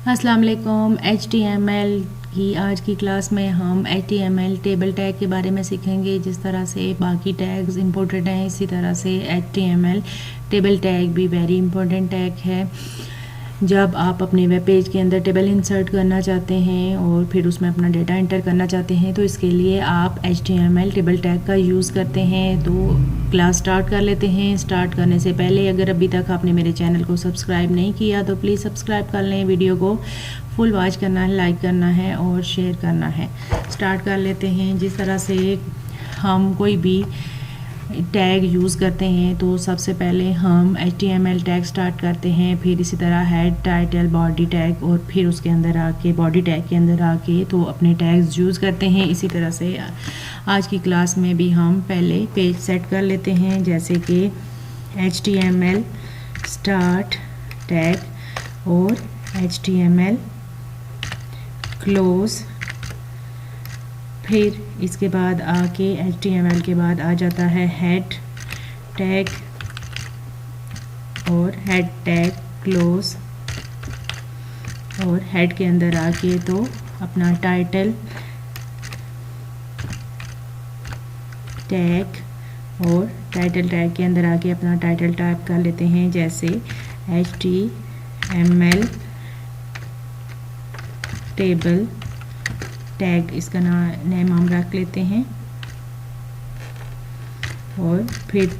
अस्सलाम वालेकुम। HTML की आज की क्लास में हम HTML टेबल टैग के बारे में सीखेंगे। जिस तरह से बाकी टैग्स इम्पोर्टेंट हैं, इसी तरह से HTML टेबल टैग भी वेरी इंपॉर्टेंट टैग है। जब आप अपने वेब पेज के अंदर टेबल इंसर्ट करना चाहते हैं और फिर उसमें अपना डेटा एंटर करना चाहते हैं तो इसके लिए आप HTML टेबल टैग का यूज़ करते हैं। तो क्लास स्टार्ट कर लेते हैं। स्टार्ट करने से पहले अगर अभी तक आपने मेरे चैनल को सब्सक्राइब नहीं किया तो प्लीज़ सब्सक्राइब कर लें। वीडियो को फुल वॉच करना है, लाइक करना है और शेयर करना है। स्टार्ट कर लेते हैं। जिस तरह से हम कोई भी टैग यूज़ करते हैं तो सबसे पहले हम HTML टैग स्टार्ट करते हैं, फिर इसी तरह हेड, टाइटल, बॉडी टैग और फिर उसके अंदर आके बॉडी टैग के अंदर आके तो अपने टैग्स यूज़ करते हैं। इसी तरह से आज की क्लास में भी हम पहले पेज सेट कर लेते हैं, जैसे कि HTML स्टार्ट टैग और HTML क्लोज। फिर इसके बाद आके HTML के बाद आ जाता है हेड टैग और हेड टैग क्लोज, और हेड के अंदर आके तो अपना टाइटल टैग और टाइटल टैग के अंदर आके अपना टाइटल टाइप कर लेते हैं, जैसे HTML टेबल टैग इसका नेम हम रख लेते हैं। और फिर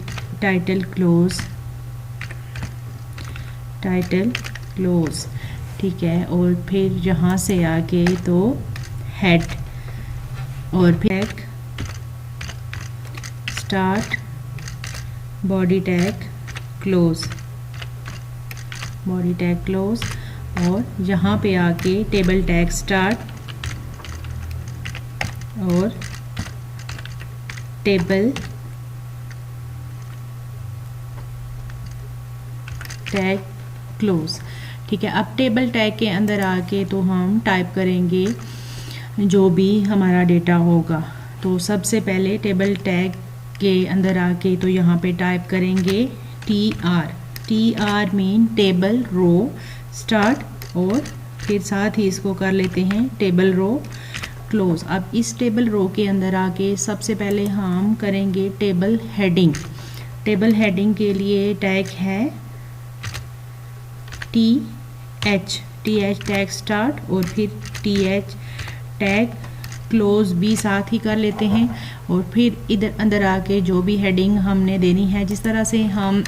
टाइटल क्लोज ठीक है। और फिर यहाँ से आगे तो हेड और फिर स्टार्ट बॉडी टैग क्लोज और यहाँ पे आके टेबल टैग स्टार्ट और टेबल टैग क्लोज। ठीक है। अब टेबल टैग के अंदर आके तो हम टाइप करेंगे जो भी हमारा डेटा होगा। तो सबसे पहले टेबल टैग के अंदर आके तो यहाँ पे टाइप करेंगे TR mean table row start, और फिर साथ ही इसको कर लेते हैं टेबल रो क्लोज। अब इस टेबल रो के अंदर आके सबसे पहले हम करेंगे टेबल हेडिंग। टेबल हेडिंग के लिए टैग है TH टैग स्टार्ट और फिर TH टैग क्लोज भी साथ ही कर लेते हैं। और फिर इधर अंदर आके जो भी हेडिंग हमने देनी है, जिस तरह से हम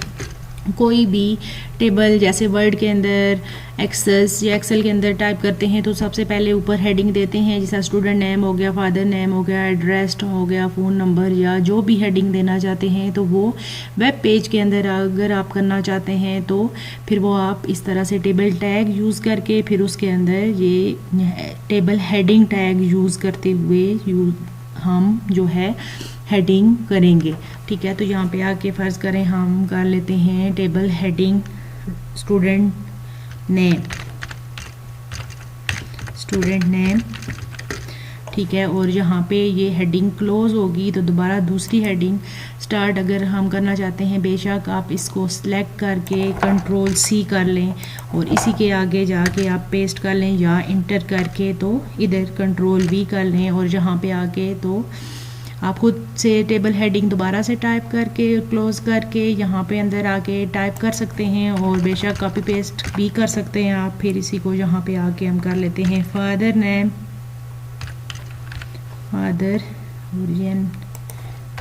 कोई भी टेबल जैसे वर्ड के अंदर, एक्सेस या एक्सेल के अंदर टाइप करते हैं तो सबसे पहले ऊपर हेडिंग देते हैं, जैसा स्टूडेंट नेम हो गया, फादर नेम हो गया, एड्रेस हो गया, फ़ोन नंबर या जो भी हेडिंग देना चाहते हैं। तो वो वेब पेज के अंदर अगर आप करना चाहते हैं तो फिर वो आप इस तरह से टेबल टैग यूज़ करके फिर उसके अंदर ये टेबल हेडिंग टैग यूज़ करते हुए हम जो है हेडिंग करेंगे। ठीक है। तो यहाँ पे आके फ़र्ज़ करें हम कर लेते हैं टेबल हेडिंग स्टूडेंट नेम। ठीक है। और यहाँ पे ये हेडिंग क्लोज होगी तो दोबारा दूसरी हेडिंग स्टार्ट अगर हम करना चाहते हैं, बेशक आप इसको सिलेक्ट करके Ctrl+C कर लें और इसी के आगे जाके आप पेस्ट कर लें या इंटर करके तो इधर Ctrl+V कर लें, और यहाँ पे आके तो आप खुद से टेबल हेडिंग दोबारा से टाइप करके क्लोज करके यहाँ पे अंदर आके टाइप कर सकते हैं, और बेशक कॉपी पेस्ट भी कर सकते हैं आप। फिर इसी को यहाँ पे आके हम कर लेते हैं फादर नेम, ओरियन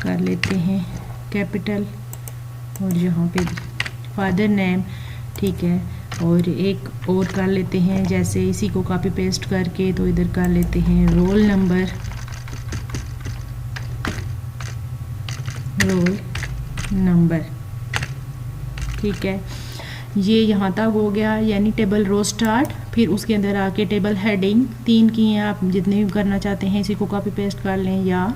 कर लेते हैं कैपिटल, और यहाँ पे फादर नेम। ठीक है। और एक और कर लेते हैं, जैसे इसी को कॉपी पेस्ट करके तो इधर कर लेते हैं रोल नंबर ठीक है। ये यहाँ तक हो गया, यानी टेबल रो स्टार्ट। फिर उसके अंदर आके टेबल हेडिंग 3 की हैं, आप जितने भी करना चाहते हैं इसी को कॉपी पेस्ट कर लें या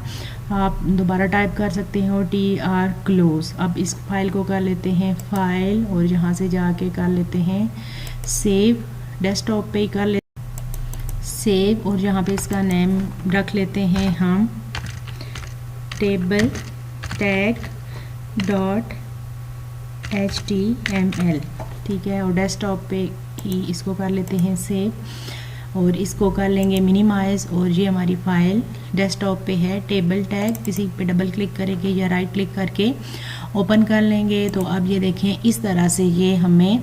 आप दोबारा टाइप कर सकते हैं, और TR क्लोज। अब इस फाइल को कर लेते हैं फाइल और यहाँ से जाके कर लेते हैं सेव, डेस्कटॉप पे ही कर लेते सेव, और यहाँ पे इसका नेम रख लेते हैं हम टेबल टैग .html। ठीक है। और डेस्कटॉप पे इसको कर लेते हैं सेव और इसको कर लेंगे मिनिमाइज़। और ये हमारी फ़ाइल डेस्कटॉप पे है। टेबल टैग इसी पे डबल क्लिक करेंगे या राइट क्लिक करके ओपन कर लेंगे। तो अब ये देखें इस तरह से ये हमें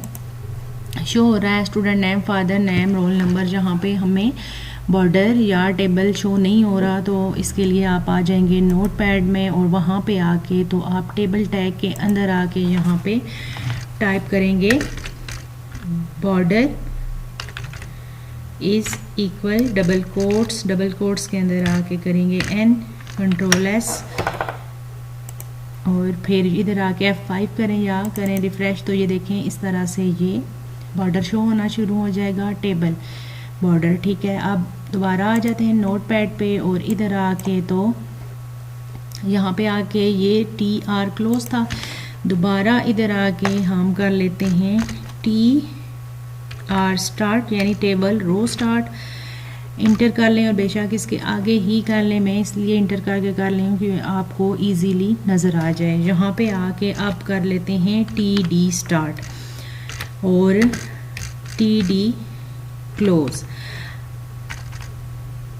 शो हो रहा है, student name, father name, roll number. जहाँ पे हमें बॉर्डर या टेबल शो नहीं हो रहा तो इसके लिए आप आ जाएंगे नोटपैड में और वहाँ पे आके तो आप टेबल टैग के अंदर आके यहाँ पे टाइप करेंगे border is equal double quotes के अंदर आके करेंगे N, कंट्रोल S और फिर इधर आके F5 करें या करें रिफ़्रेश। तो ये देखें इस तरह से ये बॉर्डर शो होना शुरू हो जाएगा, टेबल बॉर्डर। ठीक है, अब दोबारा आ जाते हैं नोटपैड पे और इधर आके तो यहाँ पे आके ये TR क्लोज था। दोबारा इधर आके हम कर लेते हैं TR स्टार्ट यानी टेबल रो स्टार्ट। इंटर कर लें और बेशक इसके आगे ही कर लें, मैं इसलिए इंटर करके कर लें कि आपको इजीली नज़र आ जाए। यहाँ पे आके अब कर लेते हैं TD स्टार्ट और TD क्लोज,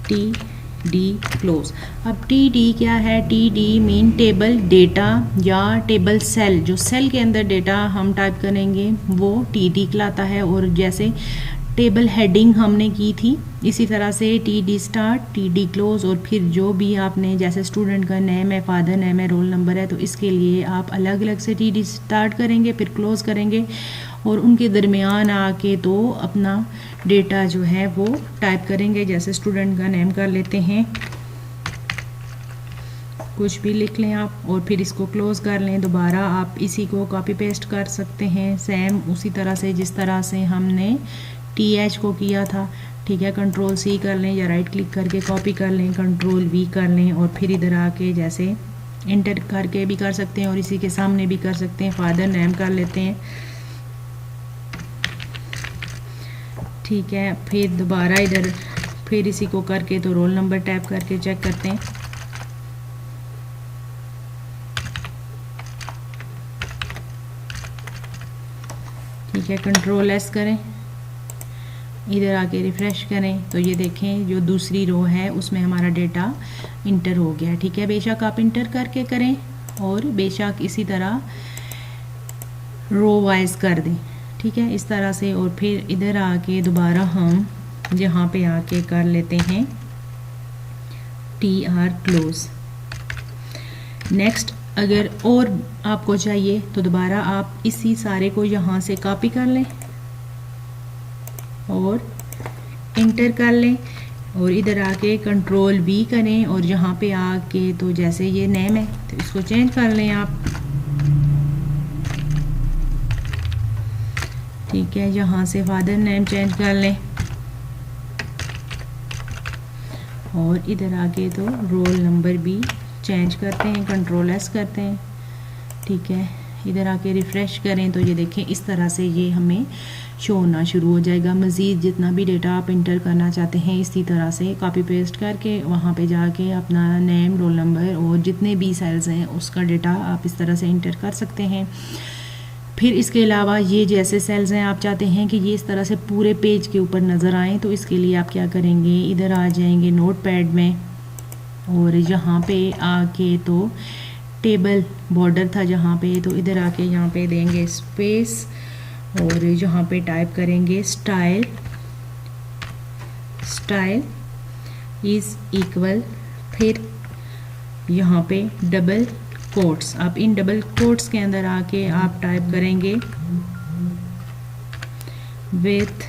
TD क्लोज। अब TD क्या है? TD मीन टेबल डेटा या टेबल सेल। जो सेल के अंदर डेटा हम टाइप करेंगे वो TD कहलाता है। और जैसे टेबल हेडिंग हमने की थी इसी तरह से TD स्टार्ट, TD क्लोज और फिर जो भी आपने जैसे स्टूडेंट का नेम है, फादर नेम है, रोल नंबर है तो इसके लिए आप अलग अलग से TD स्टार्ट करेंगे फिर क्लोज करेंगे और उनके दरमियान आके तो अपना डेटा जो है वो टाइप करेंगे। जैसे स्टूडेंट का नेम कर लेते हैं, कुछ भी लिख लें आप और फिर इसको क्लोज कर लें। दोबारा आप इसी को कॉपी पेस्ट कर सकते हैं सेम उसी तरह से जिस तरह से हमने TH को किया था। ठीक है, कंट्रोल C कर लें या राइट क्लिक करके कॉपी कर लें, कंट्रोल V कर लें और फिर इधर आके जैसे इंटर करके भी कर सकते हैं और इसी के सामने भी कर सकते हैं। फादर नेम कर लेते हैं। ठीक है, फिर दोबारा इधर फिर इसी को करके तो रोल नंबर टैप करके चेक करते हैं। ठीक है, कंट्रोल S करें, इधर आके रिफ़्रेश करें तो ये देखें जो दूसरी रो है उसमें हमारा डेटा इंटर हो गया। ठीक है, बेशक आप इंटर करके करें और बेशक इसी तरह रो वाइज कर दें। ठीक है, इस तरह से। और फिर इधर आके दोबारा हम यहाँ पे आके कर लेते हैं TR क्लोज। नेक्स्ट अगर और आपको चाहिए तो दोबारा आप इसी सारे को यहाँ से कॉपी कर लें और इंटर कर लें और इधर आके कंट्रोल V करें और यहाँ पे आके तो जैसे ये नेम है तो इसको चेंज कर लें आप। ठीक है, यहाँ से फादर नेम चेंज कर लें और इधर आके तो रोल नंबर भी चेंज करते हैं, कंट्रोल S करते हैं। ठीक है, इधर आके रिफ़्रेश करें तो ये देखें इस तरह से ये हमें शो होना शुरू हो जाएगा। मज़ीद जितना भी डेटा आप इंटर करना चाहते हैं इसी तरह से कॉपी पेस्ट करके वहाँ पे जाके अपना नेम, रोल नंबर और जितने भी सेल्स हैं उसका डेटा आप इस तरह से इंटर कर सकते हैं। फिर इसके अलावा ये जैसे सेल्स हैं आप चाहते हैं कि ये इस तरह से पूरे पेज के ऊपर नज़र आएँ तो इसके लिए आप क्या करेंगे, इधर आ जाएंगे नोटपैड में और यहाँ पे आके तो टेबल बॉर्डर था जहाँ पे तो इधर आके यहाँ पे देंगे स्पेस और यहाँ पे टाइप करेंगे स्टाइल इज़ इक्वल, फिर यहाँ पे डबल कोट्स। अब इन डबल कोट्स के अंदर आके आप टाइप करेंगे विथ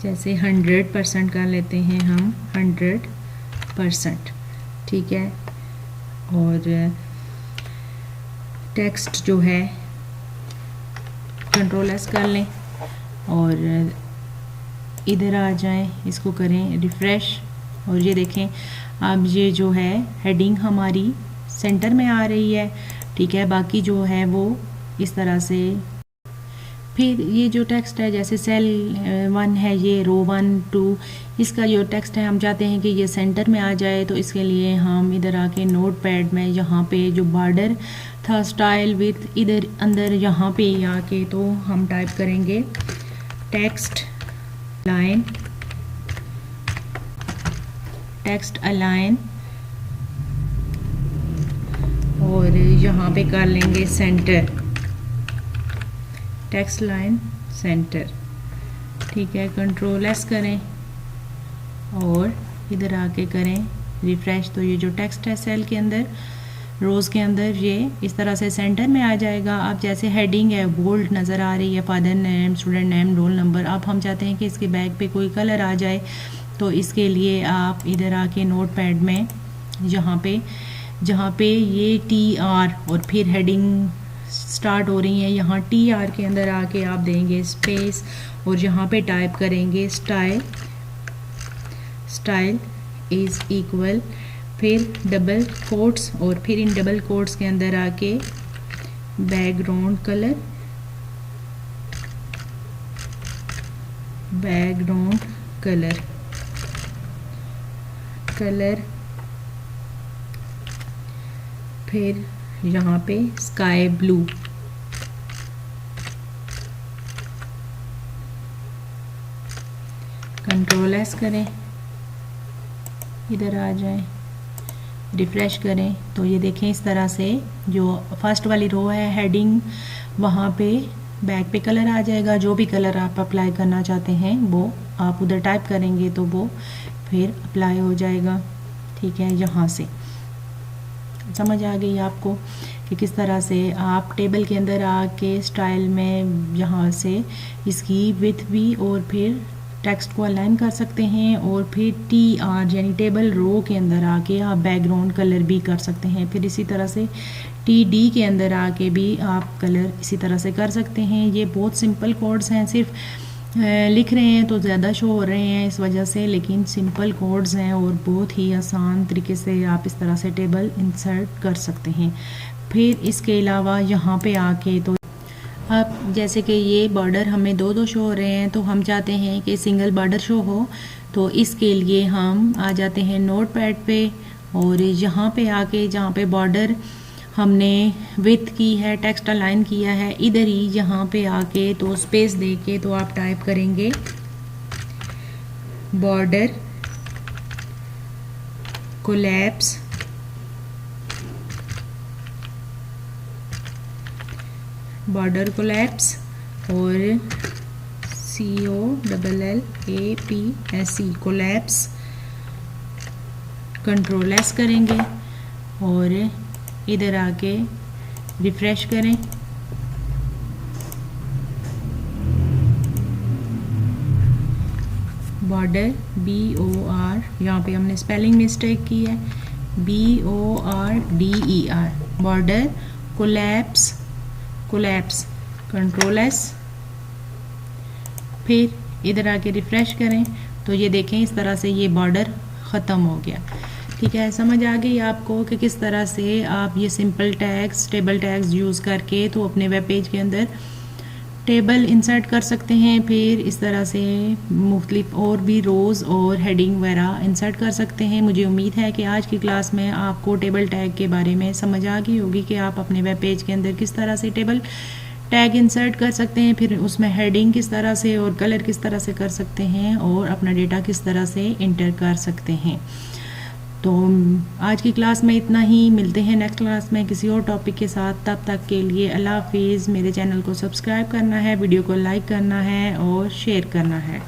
जैसे 100% कर लेते हैं हम 100%। ठीक है, और टेक्स्ट जो है कंट्रोल S कर लें और इधर आ जाएं, इसको करें रिफ़्रेश और ये देखें अब ये जो है हेडिंग हमारी सेंटर में आ रही है। ठीक है, बाकी जो है वो इस तरह से फिर ये जो टेक्स्ट है जैसे सेल 1 है, ये रो 1 2, इसका जो टेक्स्ट है हम चाहते हैं कि ये सेंटर में आ जाए। तो इसके लिए हम इधर आके नोट पैड में यहाँ पे जो बॉर्डर था स्टाइल विथ, इधर अंदर यहाँ पे आके तो हम टाइप करेंगे टेक्स्ट लाइन, टेक्स्ट अलाइन, और यहाँ पे कर लेंगे सेंटर, टेक्स्ट लाइन सेंटर। ठीक है, कंट्रोल एस करें और इधर आके करें रिफ्रेश। तो ये जो टेक्स्ट है सेल के अंदर, रोज़ के अंदर, ये इस तरह से सेंटर में आ जाएगा। अब जैसे हेडिंग है बोल्ड नज़र आ रही है, father name, student name, roll number. अब हम चाहते हैं कि इसके बैक पे कोई कलर आ जाए। तो इसके लिए आप इधर आके नोट पैड में जहाँ पे ये TR और फिर हेडिंग स्टार्ट हो रही है, यहाँ TR के अंदर आके आप देंगे स्पेस और यहाँ पे टाइप करेंगे स्टाइल, स्टाइल इज़ इक्वल, फिर डबल कोट्स और फिर इन डबल कोट्स के अंदर आके background colour, background colour, colour, फिर यहाँ पे स्काई ब्लू, कंट्रोल एस करें, इधर आ जाएं, रिफ्रेश करें। तो ये देखें इस तरह से जो फर्स्ट वाली रो है हेडिंग, वहाँ पे बैक पे कलर आ जाएगा। जो भी कलर आप अप्लाई करना चाहते हैं वो आप उधर टाइप करेंगे तो वो फिर अप्लाई हो जाएगा। ठीक है, यहाँ से समझ आ गई आपको कि किस तरह से आप टेबल के अंदर आके स्टाइल में यहाँ से इसकी विड्थ भी और फिर टेक्स्ट को अलाइन कर सकते हैं, और फिर TR यानी टेबल रो के अंदर आके आप बैकग्राउंड कलर भी कर सकते हैं। फिर इसी तरह से TD के अंदर आके भी आप कलर इसी तरह से कर सकते हैं। ये बहुत सिंपल कोड्स हैं, सिर्फ लिख रहे हैं तो ज़्यादा शो हो रहे हैं इस वजह से, लेकिन सिंपल कोड्स हैं और बहुत ही आसान तरीके से आप इस तरह से टेबल इंसर्ट कर सकते हैं। फिर इसके अलावा यहाँ पे आके तो अब जैसे कि ये बॉर्डर हमें दो शो हो रहे हैं, तो हम चाहते हैं कि सिंगल बॉर्डर शो हो। तो इसके लिए हम आ जाते हैं नोट पैड पे और यहाँ पे आके जहाँ पे बॉर्डर हमने विथ की है, टेक्स्ट अलाइन किया है, इधर ही यहाँ पे आके तो स्पेस दे के तो आप टाइप करेंगे बॉर्डर कोलैप्स, बॉर्डर कोलैप्स और COLLAPSE कोलैप्स, कंट्रोल एस करेंगे और इधर आके रिफ्रेश करें। बॉर्डर BOR, यहाँ पे हमने स्पेलिंग मिस्टेक की है, BORDER, border collapse, collapse, control S, फिर इधर आके रिफ्रेश करें तो ये देखें इस तरह से ये बॉर्डर ख़त्म हो गया। ठीक है, समझ आ गई आपको कि किस तरह से आप ये simple tags, table tags use करके तो अपने वेब पेज के अंदर टेबल इंसर्ट कर सकते हैं। फिर इस तरह से मुख्तलिफ और भी रोज़ और हेडिंग वगैरह इंसर्ट कर सकते हैं। मुझे उम्मीद है कि आज की क्लास में आपको टेबल टैग के बारे में समझ आ गई होगी कि आप अपने वेब पेज के अंदर किस तरह से टेबल टैग इंसर्ट कर सकते हैं, फिर उसमें हेडिंग किस तरह से और कलर किस तरह से कर सकते हैं और अपना डेटा किस तरह से इंटर कर सकते हैं। तो आज की क्लास में इतना ही, मिलते हैं नेक्स्ट क्लास में किसी और टॉपिक के साथ। तब तक के लिए अल्लाह हाफिज़। मेरे चैनल को सब्सक्राइब करना है, वीडियो को लाइक करना है और शेयर करना है।